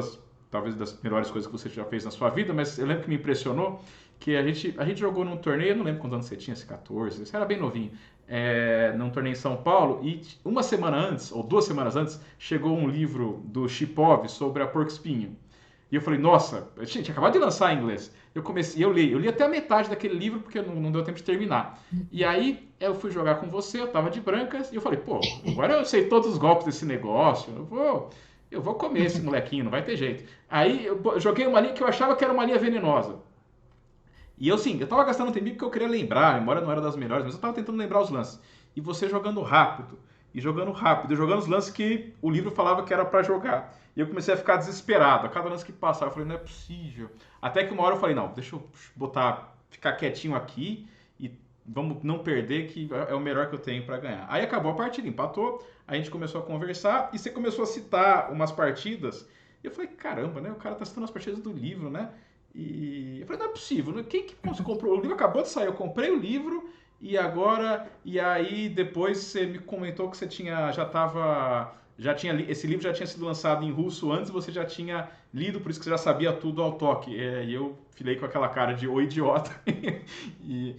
talvez das melhores coisas que você já fez na sua vida, mas eu lembro que me impressionou que a gente jogou num torneio, eu não lembro quantos anos você tinha, se 14, você era bem novinho, num torneio em São Paulo, e uma semana antes, ou 2 semanas antes, chegou um livro do Chipov sobre a porco-espinho. E eu falei, nossa, tinha acabado de lançar em inglês. Eu li até a metade daquele livro porque não deu tempo de terminar. E aí eu fui jogar com você, eu tava de brancas, e eu falei, pô, agora eu sei todos os golpes desse negócio, eu vou comer esse molequinho, não vai ter jeito. Aí eu joguei uma linha que eu achava que era uma linha venenosa. E eu tava gastando tempo porque eu queria lembrar, a memória não era das melhores, mas eu tava tentando lembrar os lances. E você jogando rápido, e jogando os lances que o livro falava que era pra jogar. E eu comecei a ficar desesperado. A cada lance que passava, eu falei, não é possível. Até que uma hora eu falei, não, deixa eu ficar quietinho aqui e vamos não perder, que é o melhor que eu tenho pra ganhar. Aí acabou a partida, empatou, a gente começou a conversar e você começou a citar umas partidas. E eu falei, caramba, né? O cara tá citando as partidas do livro, né? E eu falei, não é possível, né? Quem que comprou? O livro acabou de sair, eu comprei o livro e aí depois você me comentou que você esse livro já tinha sido lançado em russo antes, você já tinha lido, por isso que você já sabia tudo ao toque. E eu filei com aquela cara de ô idiota.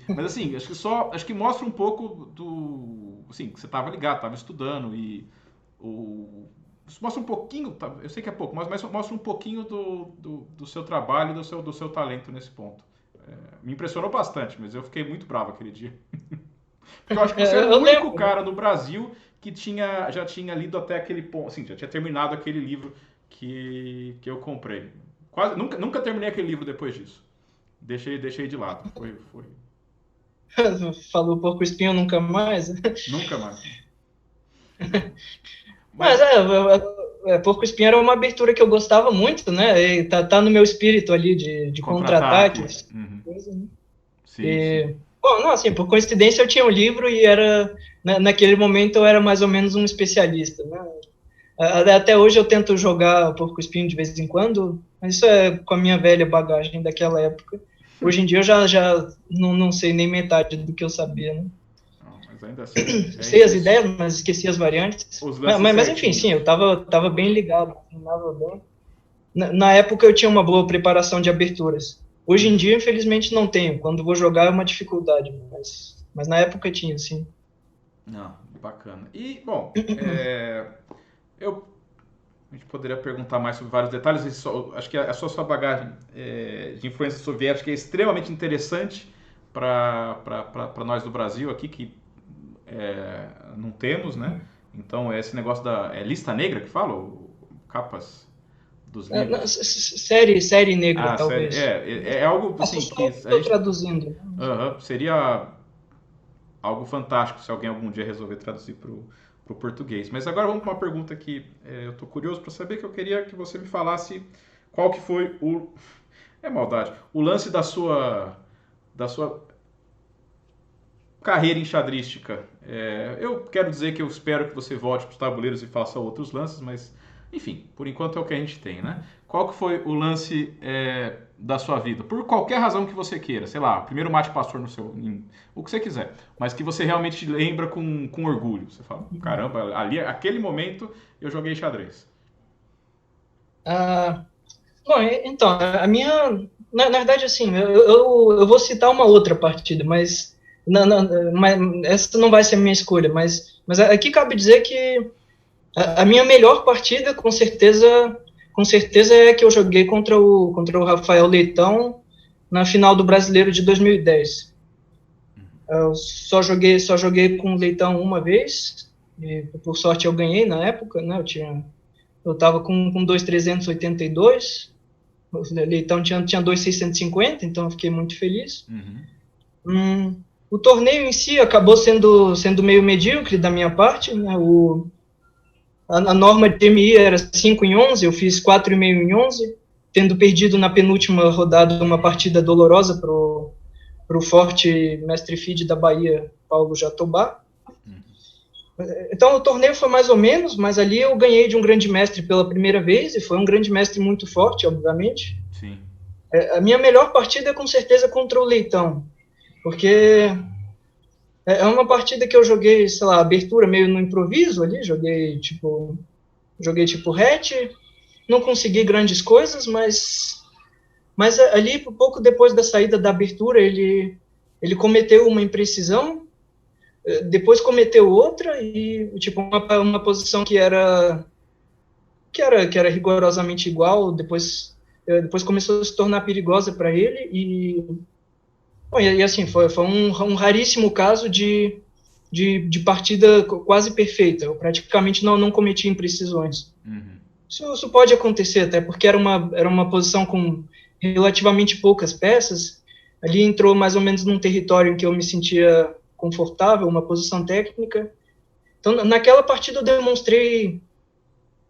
Mas assim, acho que mostra um pouco assim, que você estava ligado, estava estudando isso mostra um pouquinho, eu sei que é pouco, mas mostra um pouquinho do seu trabalho, do seu talento nesse ponto. Me impressionou bastante, mas eu fiquei muito bravo aquele dia. Porque eu acho que você era o único cara no Brasil que já tinha lido até aquele ponto, assim, já tinha terminado aquele livro que eu comprei. Nunca terminei aquele livro depois disso. Deixei de lado. Foi. Falou porco-espinho nunca mais? Nunca mais. Mas porco-espinho era uma abertura que eu gostava muito, né? E tá no meu espírito ali de contra-ataques. Uhum. Coisa, né? Sim. Bom, não, assim, por coincidência eu tinha um livro e naquele momento eu era mais ou menos um especialista, né? Até hoje eu tento jogar porco-espinho de vez em quando, mas isso é com a minha velha bagagem daquela época. Hoje em dia eu já não sei nem metade do que eu sabia, né? Mas ainda assim... sei as ideias, mas esqueci as variantes. Mas enfim, sim, eu tava bem ligado, treinava bem. Na época eu tinha uma boa preparação de aberturas. Hoje em dia, infelizmente, não tenho. Quando vou jogar é uma dificuldade, mas na época tinha, sim. Não, bacana. E, bom, a gente poderia perguntar mais sobre vários detalhes. Acho que a sua bagagem de influência soviética é extremamente interessante para nós do Brasil aqui, que não temos, né? Então, esse negócio da lista negra que fala? Capas dos livros? Série negra, talvez. É algo assim que estou traduzindo. Seria algo fantástico se alguém algum dia resolver traduzir para o português. Mas agora vamos para uma pergunta que eu estou curioso para saber, que eu queria que você me falasse qual que foi o lance da sua carreira enxadrística. Eu quero dizer que eu espero que você volte para os tabuleiros e faça outros lances, mas enfim, por enquanto é o que a gente tem, né? Qual que foi o lance da sua vida? Por qualquer razão que você queira, sei lá, primeiro mate pastor o que você quiser, mas que você realmente lembra com orgulho. Você fala, caramba, aquele momento eu joguei xadrez. Bom, então, a minha... Na verdade, assim, eu vou citar uma outra partida, mas essa não vai ser a minha escolha, mas aqui cabe dizer que a minha melhor partida, com certeza é que eu joguei contra o Rafael Leitão na final do Brasileiro de 2010. Eu só joguei com o Leitão uma vez, e por sorte eu ganhei na época, né? Eu estava com 2.382, o Leitão tinha 2.650, então eu fiquei muito feliz. O torneio em si acabou sendo meio medíocre da minha parte, né? A norma de MI era 5 em 11, eu fiz 4,5 em 11, tendo perdido na penúltima rodada uma partida dolorosa para o forte mestre FIDE da Bahia, Paulo Jatobá. Então o torneio foi mais ou menos, mas ali eu ganhei de um grande mestre pela primeira vez, e foi um grande mestre muito forte, obviamente. Sim. A minha melhor partida é com certeza contra o Leitão, porque é uma partida que eu joguei, sei lá, abertura meio no improviso ali, joguei tipo hatch, não consegui grandes coisas, mas ali, pouco depois da saída da abertura, ele cometeu uma imprecisão, depois cometeu outra, e tipo, uma posição que era rigorosamente igual, depois começou a se tornar perigosa para ele, e assim, foi um raríssimo caso de partida quase perfeita. Eu praticamente não cometi imprecisões. Uhum. Isso pode acontecer, até porque era uma posição com relativamente poucas peças. Ali entrou mais ou menos num território em que eu me sentia confortável, uma posição técnica. Então, naquela partida eu demonstrei...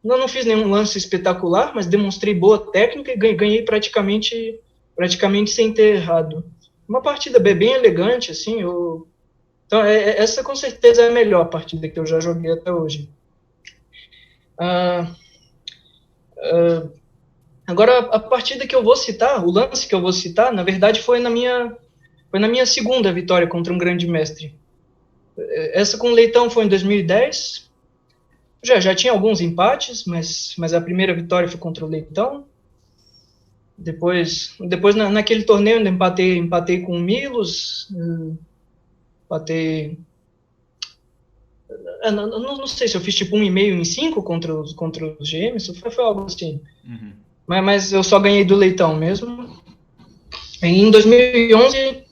Não fiz nenhum lance espetacular, mas demonstrei boa técnica e ganhei praticamente sem ter errado. Uma partida bem elegante, assim. Então, essa com certeza é a melhor partida que eu já joguei até hoje. Agora, a partida que eu vou citar, o lance que eu vou citar, na verdade, foi na minha segunda vitória contra um grande mestre. Essa com o Leitão foi em 2010. Já tinha alguns empates, mas a primeira vitória foi contra o Leitão. Depois naquele torneio, eu empatei com o Milos, empatei... Não sei se eu fiz tipo 1,5 em 5 contra os GMs, foi algo assim. Uhum. Mas eu só ganhei do Leitão mesmo. Em 2011,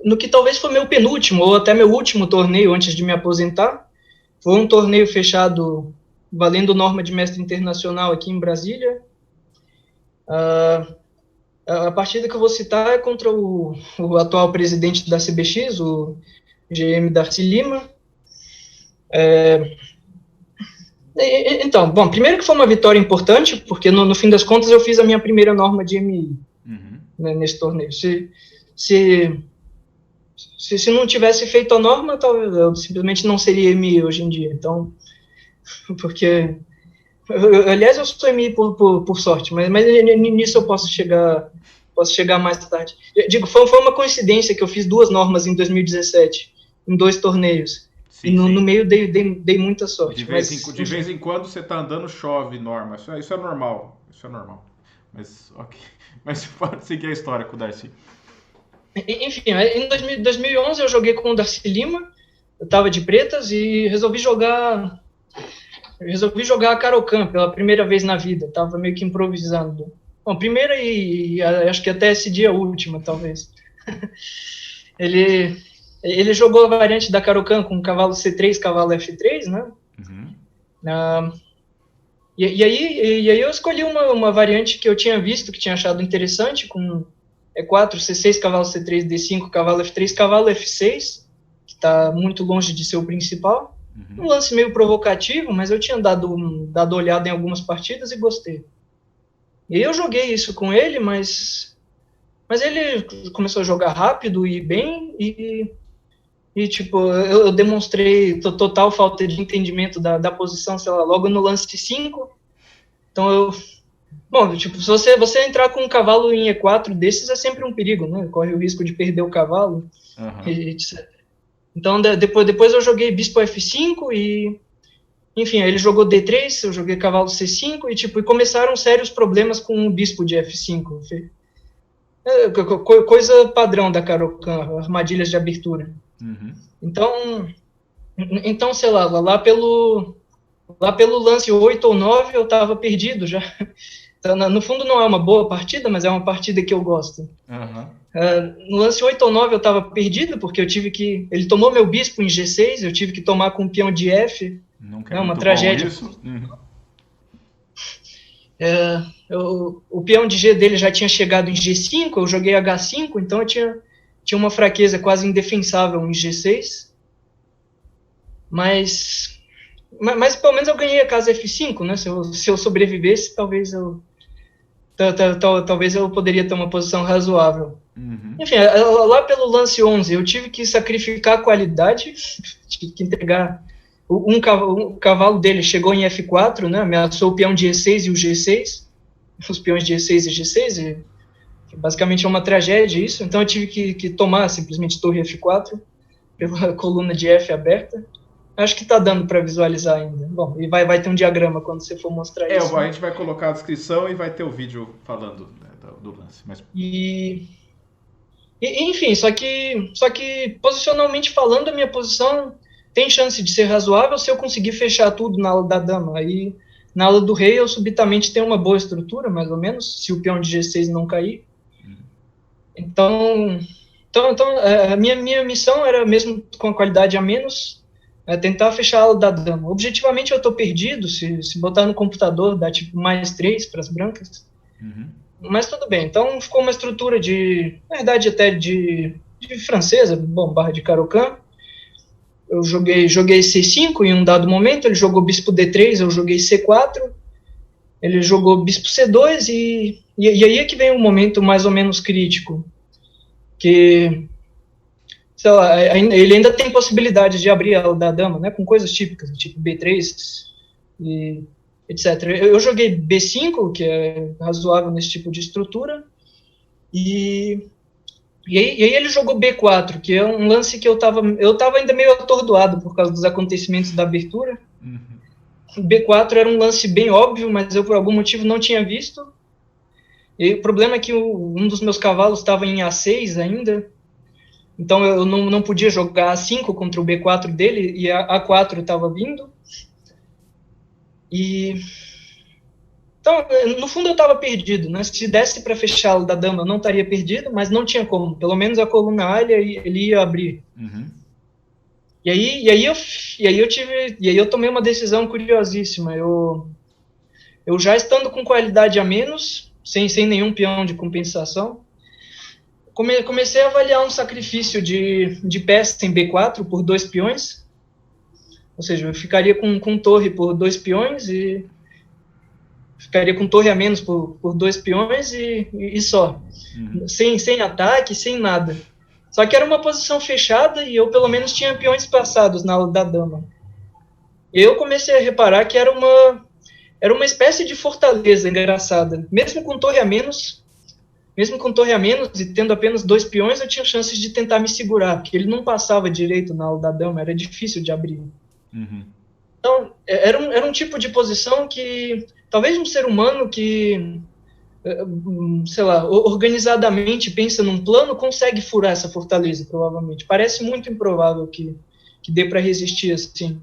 no que talvez foi meu penúltimo, ou até meu último torneio antes de me aposentar, foi um torneio fechado valendo norma de mestre internacional aqui em Brasília. A partida que eu vou citar é contra o atual presidente da CBX, o GM Darcy Lima. Então, bom, primeiro que foi uma vitória importante, porque no fim das contas eu fiz a minha primeira norma de MI, né, nesse torneio. Se não tivesse feito a norma, talvez eu simplesmente não seria MI hoje em dia. Então, porque... aliás, eu sou MI por sorte, mas nisso eu posso chegar mais tarde. Eu digo, foi uma coincidência que eu fiz 2 normas em 2017, em 2 torneios. Sim, e no meio dei muita sorte. De vez em quando você tá andando, chove, norma. Isso é normal. Isso é normal. Mas, ok. Mas pode seguir a história com o Darcy. Enfim, em 2011 eu joguei com o Darcy Lima, eu tava de pretas e resolvi jogar a Caro-Kann pela primeira vez na vida, tava meio que improvisando. Bom, primeira e acho que até esse dia a última, talvez. Ele jogou a variante da Caro-Kann com cavalo C3, cavalo F3, né? Uhum. E aí eu escolhi uma variante que eu tinha visto, que tinha achado interessante, com E4, C6, cavalo C3, D5, cavalo F3, cavalo F6, que está muito longe de ser o principal. Uhum. Um lance meio provocativo, mas eu tinha dado olhada em algumas partidas e gostei. E aí eu joguei isso com ele, mas ele começou a jogar rápido e bem, e tipo, eu demonstrei total falta de entendimento da posição, sei lá, logo no lance 5. Então bom, tipo, se você entrar com um cavalo em E4 desses é sempre um perigo, né? Corre o risco de perder o cavalo, etc. Então, depois eu joguei bispo F5 e... Enfim, aí ele jogou D3, eu joguei cavalo C5 e começaram sérios problemas com o bispo de F5. Coisa padrão da Caro-Kann, armadilhas de abertura. Uhum. Então, sei lá pelo lance 8 ou 9 eu tava perdido já. Então, no fundo não é uma boa partida, mas é uma partida que eu gosto. Uhum. No lance 8 ou 9 eu estava perdido, porque ele tomou meu bispo em G6, eu tive que tomar com o peão de F. Nunca é uma tragédia. O peão de G dele já tinha chegado em G5, eu joguei H5, então eu tinha uma fraqueza quase indefensável em G6. Mas Mas pelo menos eu ganhei a casa F5, né? Se eu sobrevivesse, talvez eu poderia ter uma posição razoável. Uhum. Enfim, lá pelo lance 11, eu tive que sacrificar a qualidade, tive que entregar. O cavalo dele chegou em F4, né? Ameaçou o peão de E6 e o G6, os peões de E6 e G6, e basicamente é uma tragédia isso. Então eu tive que tomar simplesmente torre F4 pela coluna de F aberta. Acho que está dando para visualizar ainda. Bom, e vai ter um diagrama quando você for mostrar isso. A gente vai colocar a descrição e vai ter o vídeo falando, né, do lance. Mas... enfim, só que posicionalmente falando, a minha posição tem chance de ser razoável se eu conseguir fechar tudo na ala da dama. Aí, na ala do rei, eu subitamente tenho uma boa estrutura, mais ou menos, se o peão de G6 não cair. Então a minha missão era, mesmo com a qualidade a menos, tentar fechar a ala da dama. Objetivamente, eu estou perdido. Se botar no computador, dá tipo +3 para as brancas. Uhum. Mas tudo bem. Então, ficou uma estrutura na verdade, até de francesa, bom, barra de Caro-Kann. Eu joguei C5 em um dado momento, ele jogou bispo D3, eu joguei C4, ele jogou bispo C2, e aí é que vem um momento mais ou menos crítico, que, sei lá, ele ainda tem possibilidade de abrir a da dama, né, com coisas típicas, tipo B3 e etc. Eu joguei B5, que é razoável nesse tipo de estrutura, e aí ele jogou B4, que é um lance que eu tava ainda meio atordoado por causa dos acontecimentos da abertura. Uhum. B4 era um lance bem óbvio, mas eu por algum motivo não tinha visto. E o problema é que um dos meus cavalos estava em A6 ainda, então eu não podia jogar A5 contra o B4 dele, e a A4 estava vindo. Então, no fundo, eu estava perdido, né? Se desse para fechar o da dama, eu não estaria perdido, mas não tinha como. Pelo menos a coluna A ele ia abrir. Uhum. E aí eu tomei uma decisão curiosíssima. Eu já estando com qualidade a menos, sem nenhum peão de compensação, comecei a avaliar um sacrifício de peça em B4 por 2 peões. Ou seja, eu ficaria com torre por 2 peões e ficaria com torre a menos por 2 peões e só. Uhum. Sem ataque, sem nada. Só que era uma posição fechada e eu pelo menos tinha peões passados na ala da dama. Eu comecei a reparar que era uma espécie de fortaleza engraçada. Mesmo com torre a menos e tendo apenas 2 peões, eu tinha chances de tentar me segurar, porque ele não passava direito na ala da dama, era difícil de abrir. Uhum. Então, era um tipo de posição que talvez um ser humano que, sei lá, organizadamente pensa num plano, consegue furar essa fortaleza, provavelmente. Parece muito improvável que dê para resistir assim.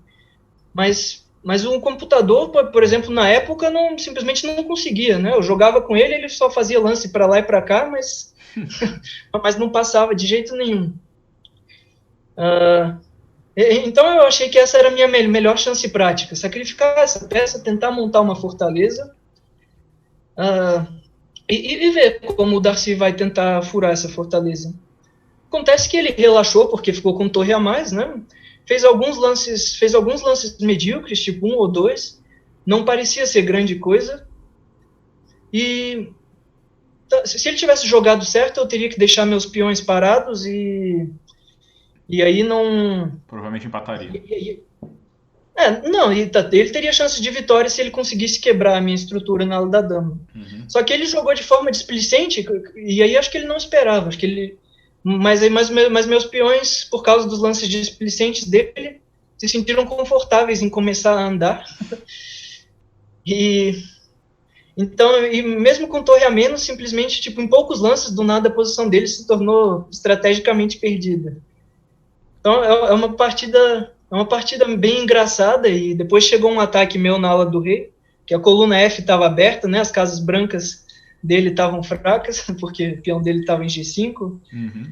Mas um computador, por exemplo, na época, simplesmente não conseguia, né? Eu jogava com ele, ele só fazia lance para lá e para cá, mas não passava de jeito nenhum. Então eu achei que essa era a minha melhor chance prática, sacrificar essa peça, tentar montar uma fortaleza e ver como o Darcy vai tentar furar essa fortaleza. Acontece que ele relaxou porque ficou com torre a mais, né? Fez alguns lances medíocres, tipo 1 ou 2, não parecia ser grande coisa, e se ele tivesse jogado certo, eu teria que deixar meus peões parados e aí não... Provavelmente empataria. Ele teria chance de vitória se ele conseguisse quebrar a minha estrutura na ala da dama. Uhum. Só que ele jogou de forma displicente, e aí acho que ele não esperava. Acho que ele... Mas meus peões, por causa dos lances displicentes dele, se sentiram confortáveis em começar a andar. Então, mesmo com torre a menos, simplesmente, tipo, em poucos lances, do nada, a posição dele se tornou estrategicamente perdida. Então, é uma partida bem engraçada, e depois chegou um ataque meu na ala do rei, que a coluna F estava aberta, né, as casas brancas dele estavam fracas, porque o peão dele estava em G5. Uhum.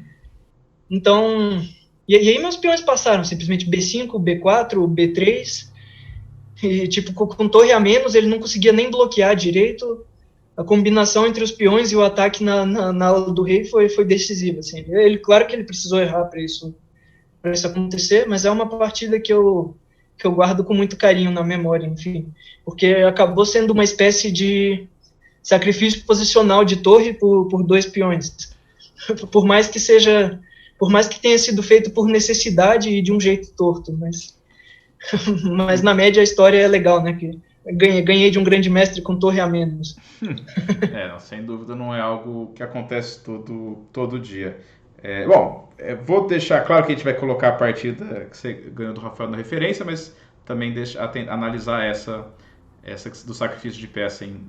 Então, e aí meus peões passaram, simplesmente B5, B4, B3, e tipo, com torre a menos, ele não conseguia nem bloquear direito. A combinação entre os peões e o ataque na ala do rei foi decisiva, assim. Claro que ele precisou errar para isso acontecer, mas é uma partida que eu que eu guardo com muito carinho na memória, enfim, porque acabou sendo uma espécie de sacrifício posicional de torre por dois peões, por mais que tenha sido feito por necessidade e de um jeito torto, mas na média a história é legal, né, que ganhei de um grande mestre com torre a menos. Não, sem dúvida não é algo que acontece todo dia. Bom, vou deixar claro que a gente vai colocar a partida que você ganhou do Rafael na referência, mas também analisar essa do sacrifício de peça em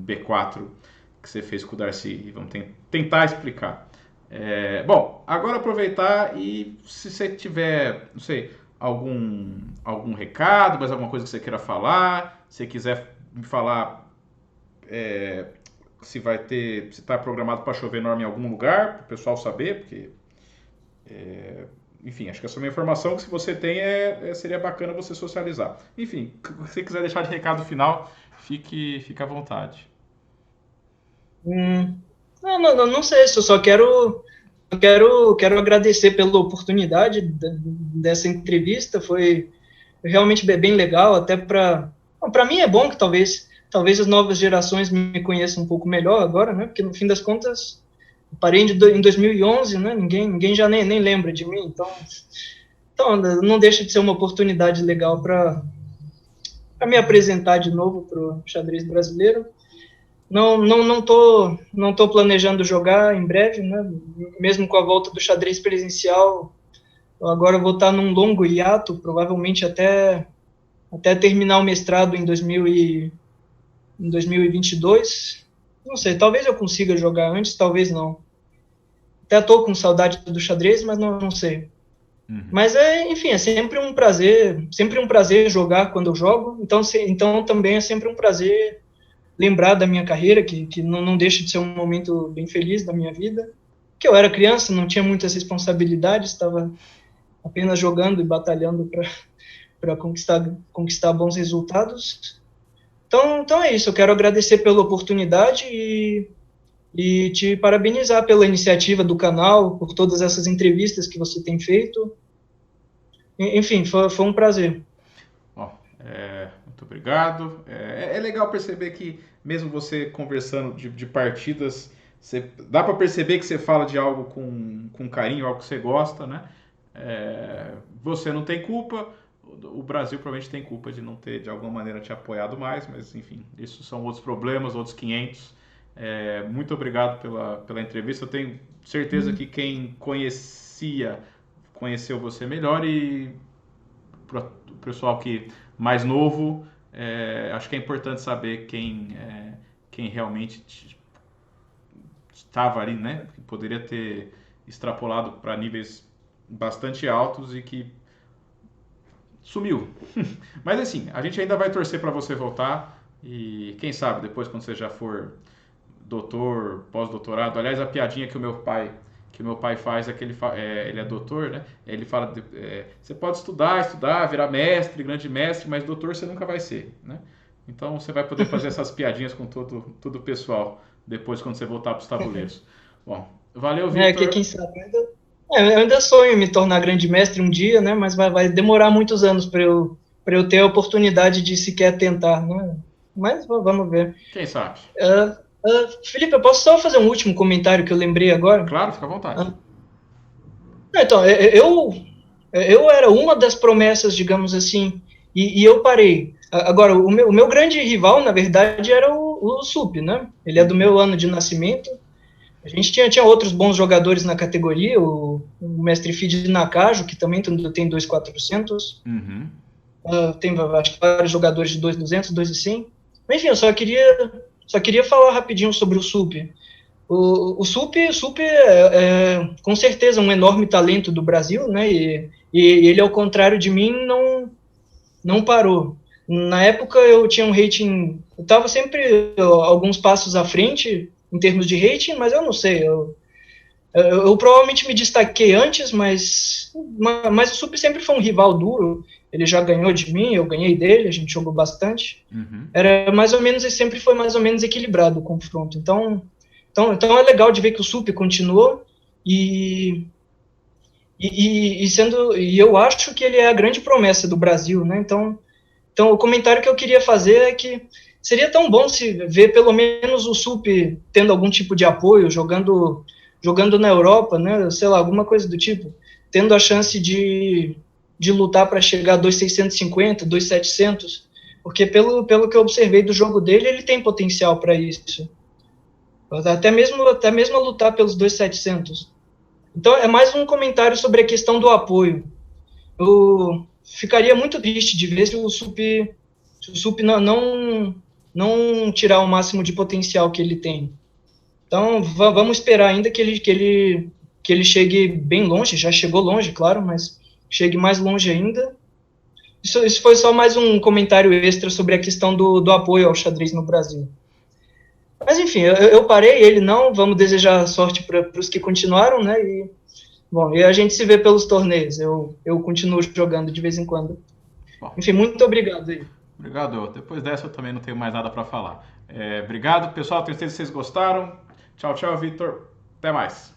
B4 que você fez com o Darcy e vamos tentar explicar. Bom, agora aproveitar e se você tiver, não sei, algum recado, mais alguma coisa que você queira falar, se quiser me falar se está programado para chover enorme em algum lugar, para o pessoal saber, porque enfim, acho que essa é uma informação que se você tem seria bacana você socializar. Enfim, se você quiser deixar de recado final, fique à vontade. Não sei, eu só quero agradecer pela oportunidade dessa entrevista, foi realmente bem legal, até para mim é bom que talvez as novas gerações me conheçam um pouco melhor agora, né, porque no fim das contas, eu parei em 2011, né, ninguém já nem lembra de mim, então não deixa de ser uma oportunidade legal para me apresentar de novo para o xadrez brasileiro. Não tô planejando jogar em breve, né? Mesmo com a volta do xadrez presencial, agora eu vou estar num longo hiato, provavelmente até terminar o mestrado em 2022. Não sei, talvez eu consiga jogar antes, talvez não. Até estou com saudade do xadrez, mas não sei. Uhum. Mas enfim, é sempre um prazer jogar quando eu jogo, então também é sempre um prazer lembrar da minha carreira, que não deixa de ser um momento bem feliz da minha vida, que eu era criança, não tinha muitas responsabilidades, estava apenas jogando e batalhando para conquistar bons resultados. Então é isso, eu quero agradecer pela oportunidade e te parabenizar pela iniciativa do canal, por todas essas entrevistas que você tem feito. Enfim, foi um prazer. Muito obrigado. É legal perceber que, mesmo você conversando de partidas, dá para perceber que você fala de algo com carinho, algo que você gosta, né? Você não tem culpa, o Brasil provavelmente tem culpa de não ter, de alguma maneira, te apoiado mais, mas, enfim, isso são outros problemas, outros 500. Muito obrigado pela entrevista. Eu tenho certeza que quem conheceu você melhor, e o pessoal que mais novo, acho que é importante saber quem realmente estava ali, né? Que poderia ter extrapolado para níveis bastante altos e que sumiu. Mas assim, a gente ainda vai torcer para você voltar e quem sabe depois, quando você já for doutor, pós-doutorado. Aliás, a piadinha que o meu pai faz é que ele é doutor, né? Ele fala, você pode estudar, virar mestre, grande mestre, mas doutor você nunca vai ser, né? Então você vai poder fazer essas piadinhas com todo o pessoal depois, quando você voltar para os tabuleiros. Bom, valeu, Victor. Quem sabe, eu ainda sonho em me tornar grande mestre um dia, né? Mas vai demorar muitos anos para eu ter a oportunidade de sequer tentar, né? Mas vamos ver. Quem sabe? Felipe, eu posso só fazer um último comentário que eu lembrei agora? Claro, fica à vontade. Então, eu era uma das promessas, digamos assim, e eu parei. Agora, o meu grande rival, na verdade, era o Sup, né? Ele é do meu ano de nascimento. A gente tinha outros bons jogadores na categoria, o mestre Fid Nakajo, que também tem 2.400. Uhum. Tem vários jogadores de 2.200, 2.100. Enfim, eu só queria falar rapidinho sobre o Sup. O Sup é com certeza um enorme talento do Brasil, né? E ele, ao contrário de mim, não parou. Na época eu tinha um rating, eu estava sempre alguns passos à frente em termos de rating, mas eu não sei, eu provavelmente me destaquei antes, mas o Sup sempre foi um rival duro. Ele já ganhou de mim, eu ganhei dele, a gente jogou bastante. Uhum. Era mais ou menos, e sempre foi mais ou menos equilibrado o confronto. Então é legal de ver que o Sup continuou e E eu acho que ele é a grande promessa do Brasil, né? Então o comentário que eu queria fazer é que seria tão bom se ver pelo menos o Sup tendo algum tipo de apoio, jogando na Europa, né? Sei lá, alguma coisa do tipo, tendo a chance de lutar para chegar a 2.650, 2.700, porque pelo que eu observei do jogo dele, ele tem potencial para isso. Até mesmo lutar pelos 2.700. Então, é mais um comentário sobre a questão do apoio. Eu ficaria muito triste de ver se o Sup não tirar o máximo de potencial que ele tem. Então, vamos esperar ainda que ele chegue bem longe. Já chegou longe, claro, mas chegue mais longe ainda. Isso foi só mais um comentário extra sobre a questão do apoio ao xadrez no Brasil. Mas, enfim, eu parei, ele não. Vamos desejar sorte para os que continuaram, né? Bom, e a gente se vê pelos torneios. Eu continuo jogando de vez em quando. Bom, enfim, muito obrigado aí. Obrigado. Depois dessa eu também não tenho mais nada para falar. Obrigado, pessoal. Tenho certeza que vocês gostaram. Tchau, tchau, Vitor. Até mais.